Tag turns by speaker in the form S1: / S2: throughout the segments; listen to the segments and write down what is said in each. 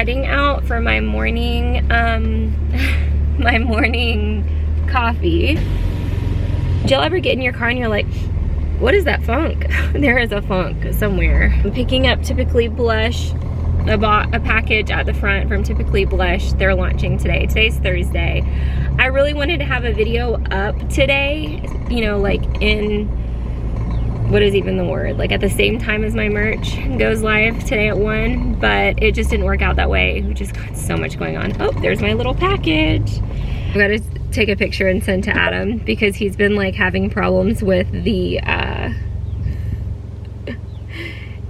S1: heading out for my morning, my morning coffee. Did y'all ever get in your car and you're like, what is that funk? There is a funk somewhere. I'm picking up Typically Blush. I bought a package at the front from Typically Blush. They're launching today. Today's Thursday. I really wanted to have a video up today, you know, like in, what is even the word? Like at the same time as my merch goes live today at 1, but it just didn't work out that way. We just got so much going on. Oh, there's my little package. I gotta take a picture and send to Adam because he's been like having problems with the,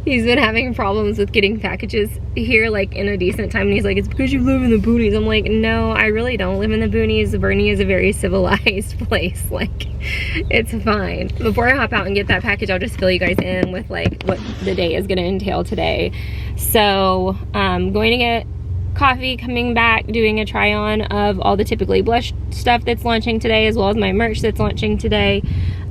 S1: he's been having problems with getting packages here like in a decent time, and he's like, it's because you live in the boonies. I'm like, no, I really don't live in the boonies. Bernie is a very civilized place. Like, it's fine. Before I hop out and get that package, I'll just fill you guys in with like what the day is gonna entail today. So going to get coffee, coming back, doing a try on of all the Typically Blush stuff that's launching today, as well as my merch that's launching today.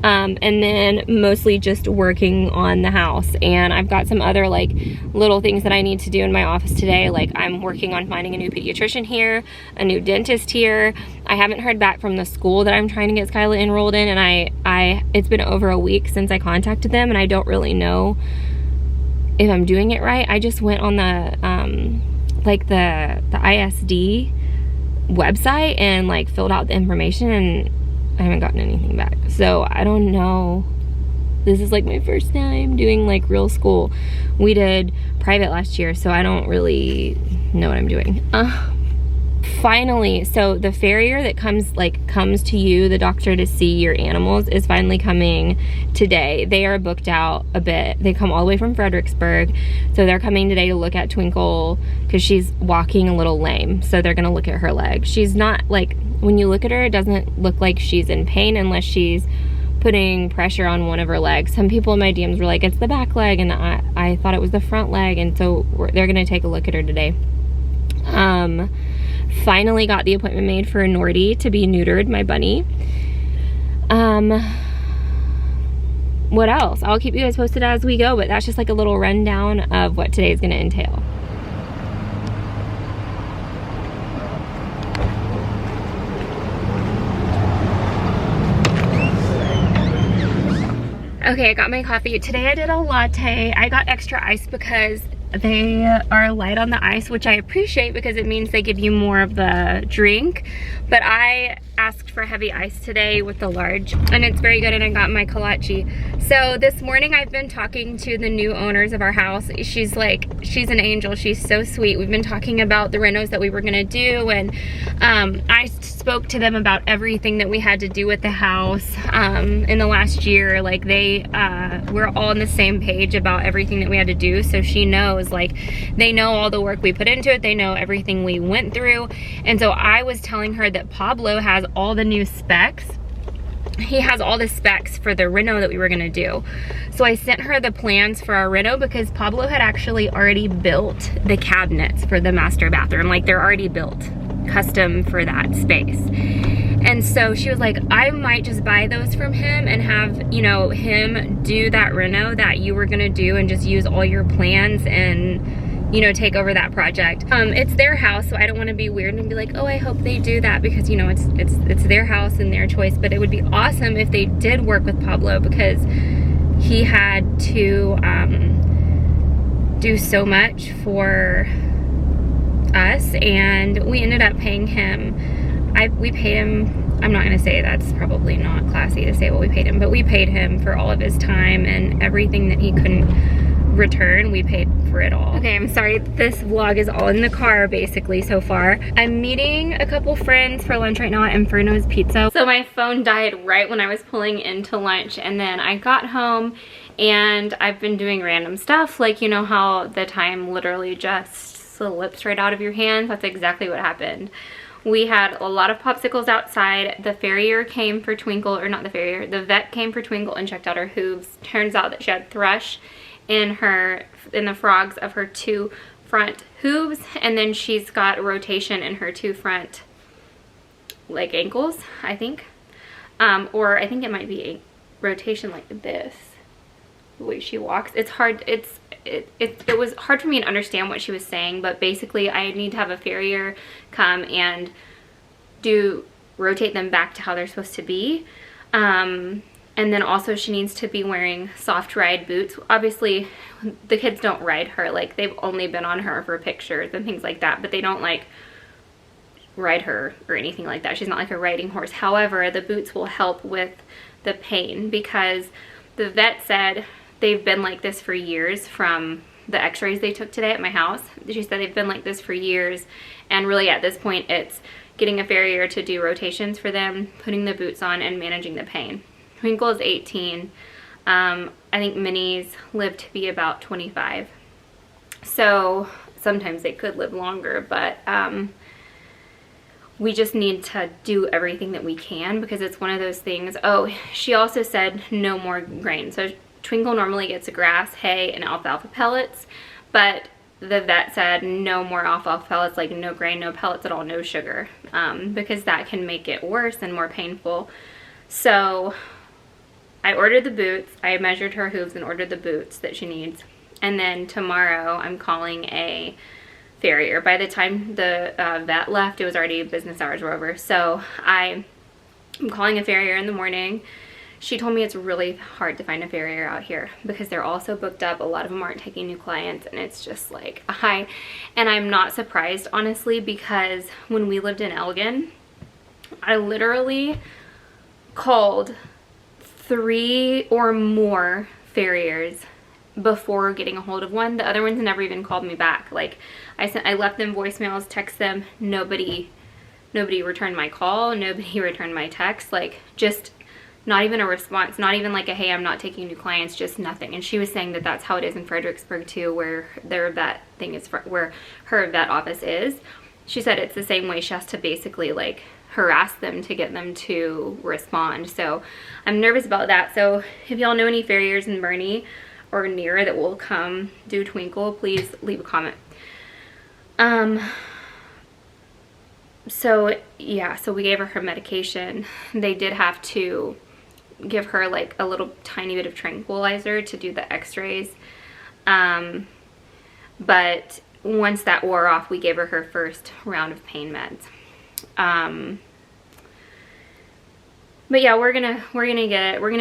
S1: And then mostly just working on the house. And I've got some other like little things that I need to do in my office today. Like I'm working on finding a new pediatrician here, a new dentist here. I haven't heard back from the school that I'm trying to get Skyla enrolled in, and it's been over a week since I contacted them, and I don't really know if I'm doing it right. I just went on the like the ISD website and like filled out the information, and I haven't gotten anything back. So I don't know. This is like my first time doing like real school. We did private last year, so I don't really know what I'm doing. Finally, so the farrier that comes to you, the doctor, to see your animals, is finally coming today. They are booked out a bit. They come all the way from Fredericksburg, so they're coming today to look at Twinkle because she's walking a little lame, so they're gonna look at her leg. She's not, like, when you look at her, it doesn't look like she's in pain unless she's putting pressure on one of her legs. Some people in my DMs were like, it's the back leg, and I thought it was the front leg, and so they're gonna take a look at her today. Finally got the appointment made for Nordy to be neutered, my bunny. What else? I'll keep you guys posted as we go, but that's just like a little rundown of what today is gonna entail. Okay, I got my coffee. Today I did a latte. I got extra ice because they are light on the ice, which I appreciate because it means they give you more of the drink. But I asked for heavy ice today with the large, and it's very good, and I got my kolache. So this morning I've been talking to the new owners of our house. She's an angel. She's so sweet. We've been talking about the renos that we were gonna do, and I spoke to them about everything that we had to do with the house in the last year. Like we're all on the same page about everything that we had to do, so she knows, like, they know all the work we put into it, they know everything we went through. And so I was telling her that Pablo has all the new specs. He has all the specs for the reno that we were gonna do. So I sent her the plans for our reno because Pablo had actually already built the cabinets for the master bathroom. Like, they're already built custom for that space. And so she was like, I might just buy those from him and have, you know, him do that reno that you were gonna do and just use all your plans and, you know, take over that project. It's their house, so I don't want to be weird and be like, oh, I hope they do that, because, you know, it's their house and their choice. But it would be awesome if they did work with Pablo, because he had to do so much for us, and we ended up paying him. We paid him, I'm not gonna say, that's probably not classy to say what we paid him, but we paid him for all of his time and everything that he couldn't return. We paid for it all. Okay, I'm sorry, this vlog is all in the car basically so far. I'm meeting a couple friends for lunch right now at Inferno's Pizza. So my phone died right when I was pulling into lunch, and then I got home and I've been doing random stuff, like, you know how the time literally just slips right out of your hands? That's exactly what happened. We had a lot of popsicles outside. The farrier came for Twinkle, or not the farrier, the vet came for Twinkle and checked out her hooves. Turns out that she had thrush in the frogs of her 2 front hooves, and then she's got rotation in her 2 front, like, ankles, I think. Or I think it might be a rotation like this, the way she walks. It's hard, it was hard for me to understand what she was saying, but basically I need to have a farrier come and rotate them back to how they're supposed to be. And then also she needs to be wearing soft ride boots. Obviously the kids don't ride her, like they've only been on her for pictures and things like that, but they don't like ride her or anything like that. She's not like a riding horse. However, the boots will help with the pain, because the vet said they've been like this for years from the x-rays they took today at my house. She said they've been like this for years, and really at this point it's getting a farrier to do rotations for them, putting the boots on, and managing the pain. Twinkle is 18. I think minis live to be about 25. So sometimes they could live longer, but we just need to do everything that we can, because it's one of those things. Oh, she also said no more grain. So Twinkle normally gets grass, hay, and alfalfa pellets, but the vet said no more alfalfa pellets, like no grain, no pellets at all, no sugar, because that can make it worse and more painful. So I ordered the boots. I measured her hooves and ordered the boots that she needs. And then tomorrow I'm calling a farrier. By the time the vet left, it was already business hours were over. So I'm calling a farrier in the morning. She told me it's really hard to find a farrier out here because they're all so booked up. A lot of them aren't taking new clients, and it's just like and I'm not surprised, honestly, because when we lived in Elgin, I literally called 3 or more farriers before getting a hold of one. The other ones never even called me back. Like I left them voicemails, text them, nobody returned my call, nobody returned my text, like just not even a response, not even like a hey, I'm not taking new clients, just nothing. And she was saying that that's how it is in Fredericksburg too, where their vet thing is, where her vet office is. She said it's the same way. She has to basically like harass them to get them to respond. So I'm nervous about that. So if y'all know any farriers in Bernie or near that will come do Twinkle, please leave a comment. So yeah, so we gave her medication. They did have to give her like a little tiny bit of tranquilizer to do the x-rays. But once that wore off, we gave her first round of pain meds. But yeah, we're gonna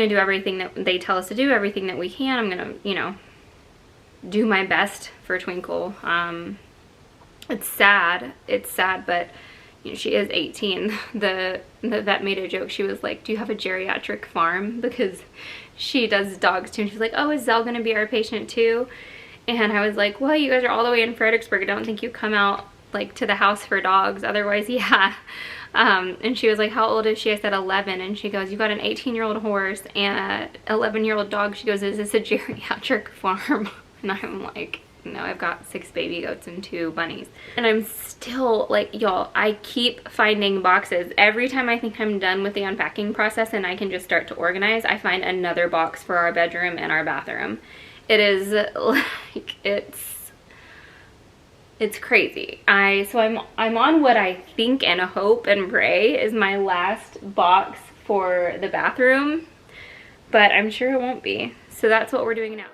S1: do everything that they tell us to do, everything that we can. I'm gonna, you know, do my best for Twinkle. It's sad, but you know, she is 18. The vet made a joke. She was like, do you have a geriatric farm? Because she does dogs too. And she's like, oh, is Zell gonna be our patient too? And I was like, well, you guys are all the way in Fredericksburg. I don't think you come out like to the house for dogs. Otherwise, yeah. And she was like, how old is she? I said 11. And she goes, you got an 18-year-old horse and a 11-year-old dog. She goes, is this a geriatric farm? And I'm like, no, I've got 6 baby goats and 2 bunnies. And I'm still like, y'all, I keep finding boxes. Every time I think I'm done with the unpacking process and I can just start to organize, I find another box for our bedroom and our bathroom. It is like, it's crazy. So I'm on what I think and hope and pray is my last box for the bathroom, but I'm sure it won't be. So that's what we're doing now.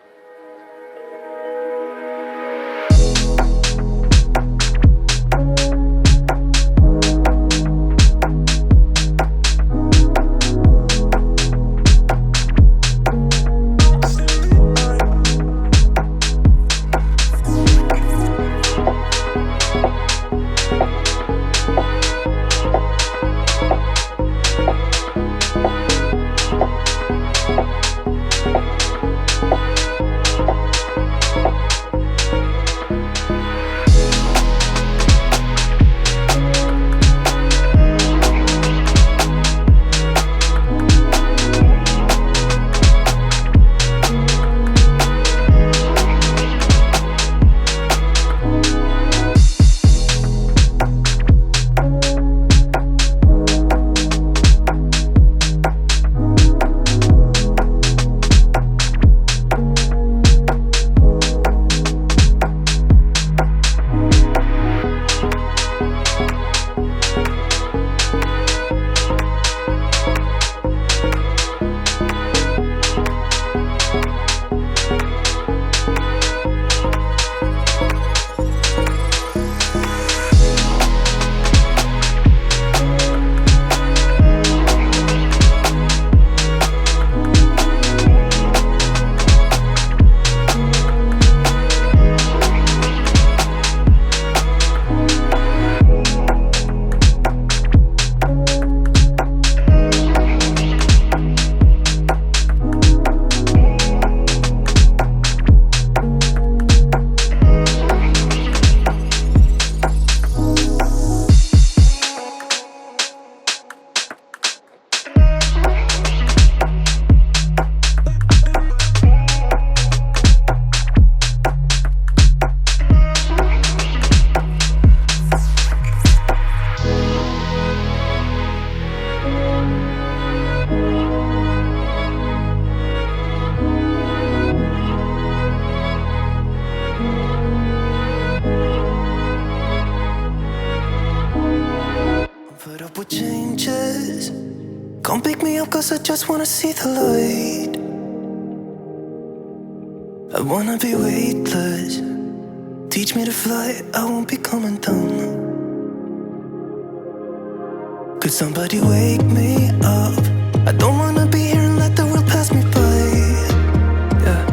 S2: Come pick me up cause I just wanna see the light. I wanna be weightless. Teach me to fly, I won't be coming down. Could somebody wake me up? I don't wanna be here and let the world pass me by. Yeah.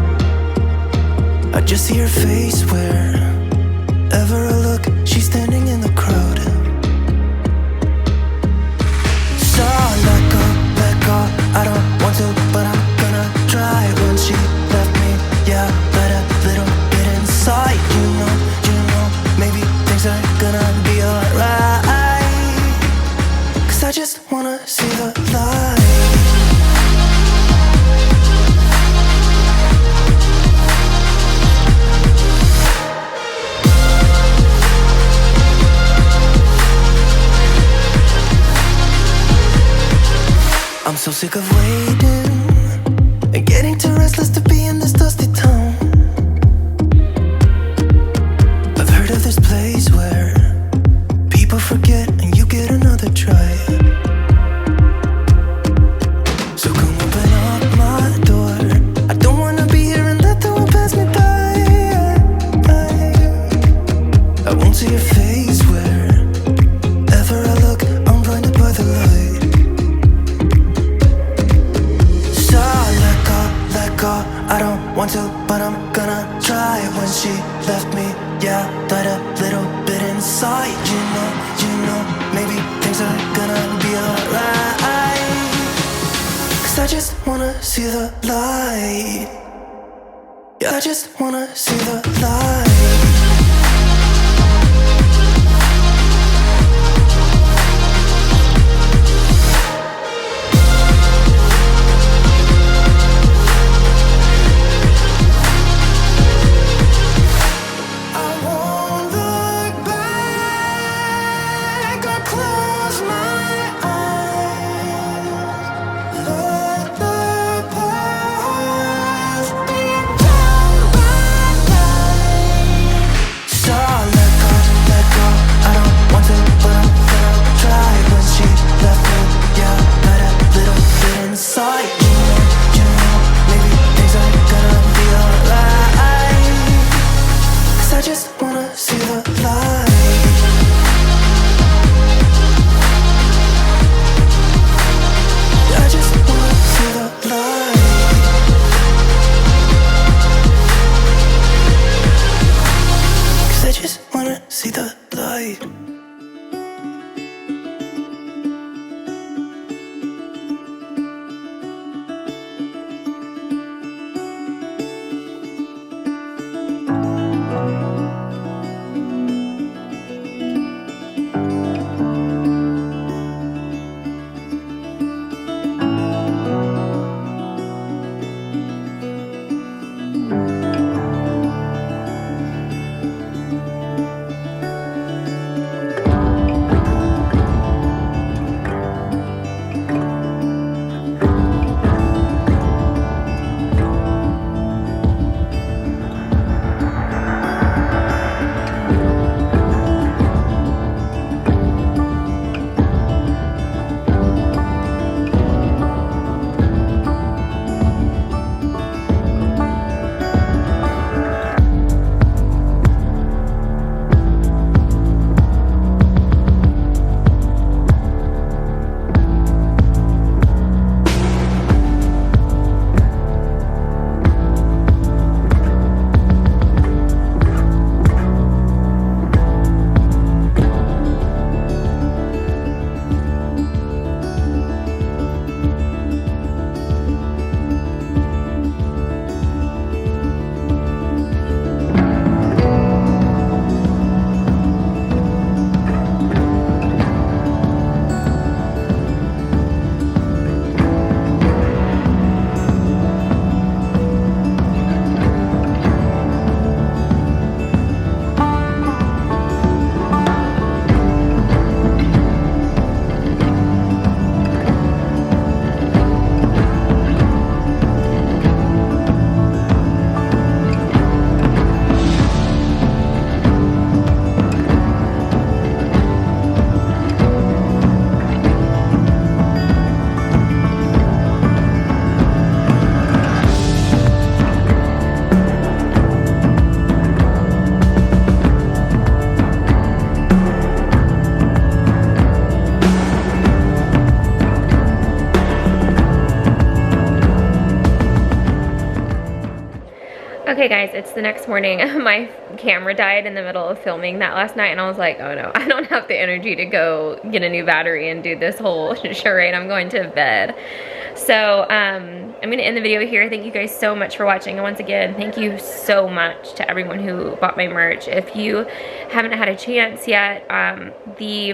S2: I just see her face wherever I look. She's standing in the crowd. So let go, I don't want to, but I'm gonna try. When she left me, yeah, let a little bit inside. You know, maybe things are gonna be alright. Cause I just wanna see the light. I'm so sick of waiting and getting too restless to be in this dusty town. I've heard of this place where people forget and you get another try. So come open up my door. I don't wanna be here and let the world pass me by. I won't see your face wherever I look. I'm blinded by the light. I don't want to, but I'm gonna try. When she left me, yeah, died a little bit inside. You know, maybe things are gonna be alright. Cause I just wanna see the light. Yeah, I just wanna see the light.
S1: Okay guys, it's the next morning. My camera died in the middle of filming that last night and I was like, oh no, I don't have the energy to go get a new battery and do this whole charade. I'm going to bed. So I'm gonna end the video here. Thank you guys so much for watching. And once again, thank you so much to everyone who bought my merch. If you haven't had a chance yet, the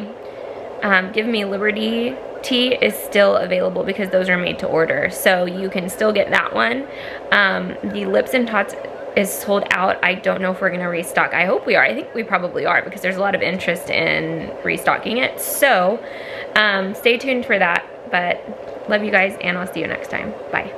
S1: Give Me Liberty tee is still available because those are made to order, so you can still get that one. The Lips and Tots is sold out. I don't know if we're gonna restock. I hope we are. I think we probably are because there's a lot of interest in restocking it, so stay tuned for that. But love you guys and I'll see you next time. Bye.